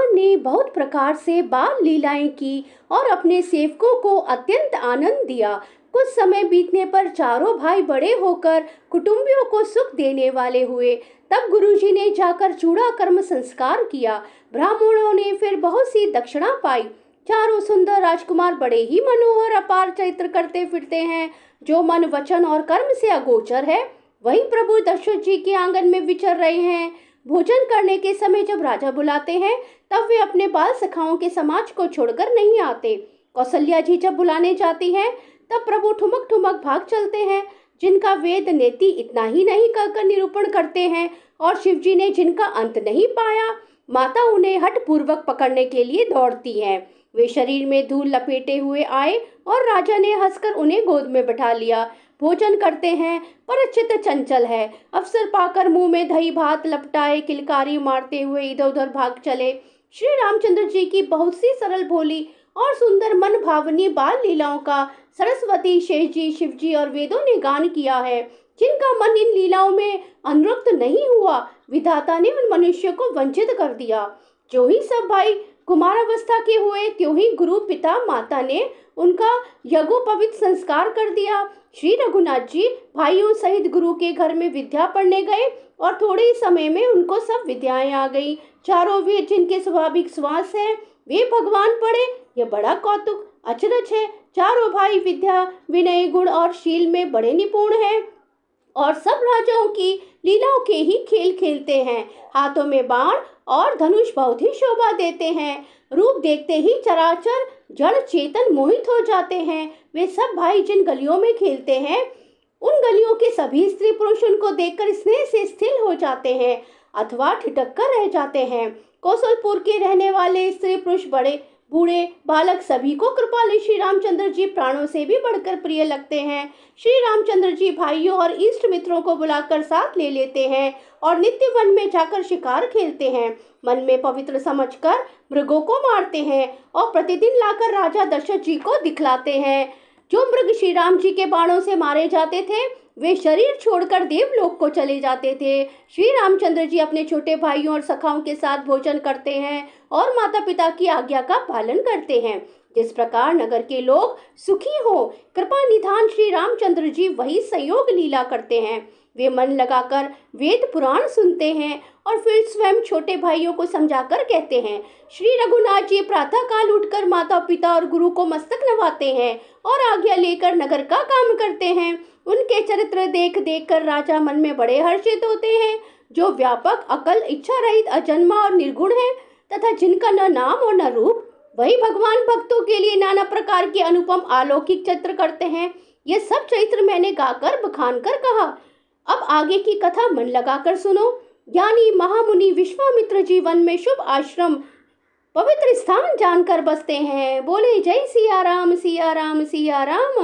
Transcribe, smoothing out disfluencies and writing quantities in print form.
भगवान ने बहुत प्रकार से बाल लीलाएं की और अपने सेवकों को अत्यंत आनंद दिया। कुछ समय बीतने पर चारों भाई बड़े होकर कुटुंबियों को सुख देने वाले हुए। तब गुरुजी ने जाकर चूड़ा कर्म संस्कार किया। ब्राह्मणों ने फिर बहुत सी दक्षिणा पाई। चारों सुंदर राजकुमार बड़े ही मनोहर अपार चरित्र करते फिरते हैं, जो मन वचन और कर्म से अगोचर है। वही प्रभु दशरथ जी के आंगन में विचर रहे हैं। भोजन करने के समय जब राजा बुलाते हैं, तब वे अपने बाल सखाओं के समाज को छोड़कर नहीं आते। कौशल्या जी जब बुलाने जाती हैं, तब प्रभु ठुमक ठुमक भाग चलते हैं। जिनका वेद नेति इतना ही नहीं कहकर निरूपण करते हैं, और शिव जी ने जिनका अंत नहीं पाया, माता उन्हें हठ पूर्वक पकड़ने के लिए दौड़ती हैं। वे शरीर में धूल लपेटे हुए आए और राजा ने हंसकर उन्हें गोद में बैठा लिया। भोजन करते हैं, पर चित्त चंचल है। अवसर पाकर मुंह में दही भात लपटाए किलकारी मारते हुए इधर उधर भाग चले। श्री रामचंद्र जी की बहुत सी सरल भोली और सुंदर मन भावनी बाल लीलाओं का सरस्वती, शेष जी, शिव जी और वेदों ने गान किया है। जिनका मन इन लीलाओं में अनुरक्त नहीं हुआ, विधाता ने उन मनुष्यों को वंचित कर दिया। जो ही सब भाई कुमारावस्था के हुए, त्यों ही गुरु पिता माता ने उनका यज्ञोपवीत संस्कार कर दिया। श्री रघुनाथ जी भाइयों सहित गुरु के घर में विद्या पढ़ने गए और थोड़े ही समय में उनको सब विद्याएं आ गई। चारों वेद जिनके स्वाभाविक श्वास है, वे भगवान पढ़े। यह बड़ा कौतुक अचरज है। चारों भाई विद्या, विनय, गुण और शील में बड़े निपुण हैं और सब राजाओं की लीलाओं के ही खेल खेलते हैं। हाथों में बाण और धनुष बहुत ही शोभा देते हैं। रूप देखते ही चराचर जड़ चेतन मोहित हो जाते हैं। वे सब भाई जिन गलियों में खेलते हैं, उन गलियों के सभी स्त्री पुरुष उनको देखकर स्नेह से स्थिर हो जाते हैं अथवा ठिठक कर रह जाते हैं। कौशलपुर के रहने वाले स्त्री पुरुष, बड़े बूढ़े बालक सभी को कृपालु श्री रामचंद्र जी प्राणों से भी बढ़कर प्रिय लगते हैं। श्री रामचंद्र जी भाइयों और इष्ट मित्रों को बुलाकर साथ ले लेते हैं और नित्य वन में जाकर शिकार खेलते हैं। मन में पवित्र समझकर मृगों को मारते हैं और प्रतिदिन लाकर राजा दशरथ जी को दिखलाते हैं। जो मृग श्री राम जी के बाणों से मारे जाते थे, वे शरीर छोड़कर देवलोक को चले जाते थे। श्री रामचंद्र जी अपने छोटे भाइयों और सखाओं के साथ भोजन करते हैं और माता पिता की आज्ञा का पालन करते हैं। जिस प्रकार नगर के लोग सुखी हो, कृपा निधान श्री रामचंद्र जी वही संयोग लीला करते हैं। वे मन लगाकर वेद पुराण सुनते हैं और फिर स्वयं छोटे भाइयों को समझाकर कहते हैं। श्री रघुनाथ जी प्रातः काल उठकर माता पिता और गुरु को मस्तक नवाते हैं और आज्ञा लेकर नगर का काम करते हैं। उनके चरित्र देख देख कर राजा मन में बड़े हर्षित होते हैं। जो व्यापक, अकल, इच्छा रहित, अजन्मा और निर्गुण है तथा जिनका न नाम और न रूप, वही भगवान भक्तों के लिए नाना प्रकार के अनुपम अलौकिक चित्र करते हैं। ये सब चरित्र मैंने गाकर बखान कर कहा। अब आगे की कथा मन लगाकर सुनो। ज्ञानी महामुनि विश्वामित्र जी वन में शुभ आश्रम पवित्र स्थान जानकर बसते हैं। बोले जय सिया राम सिया राम सिया राम।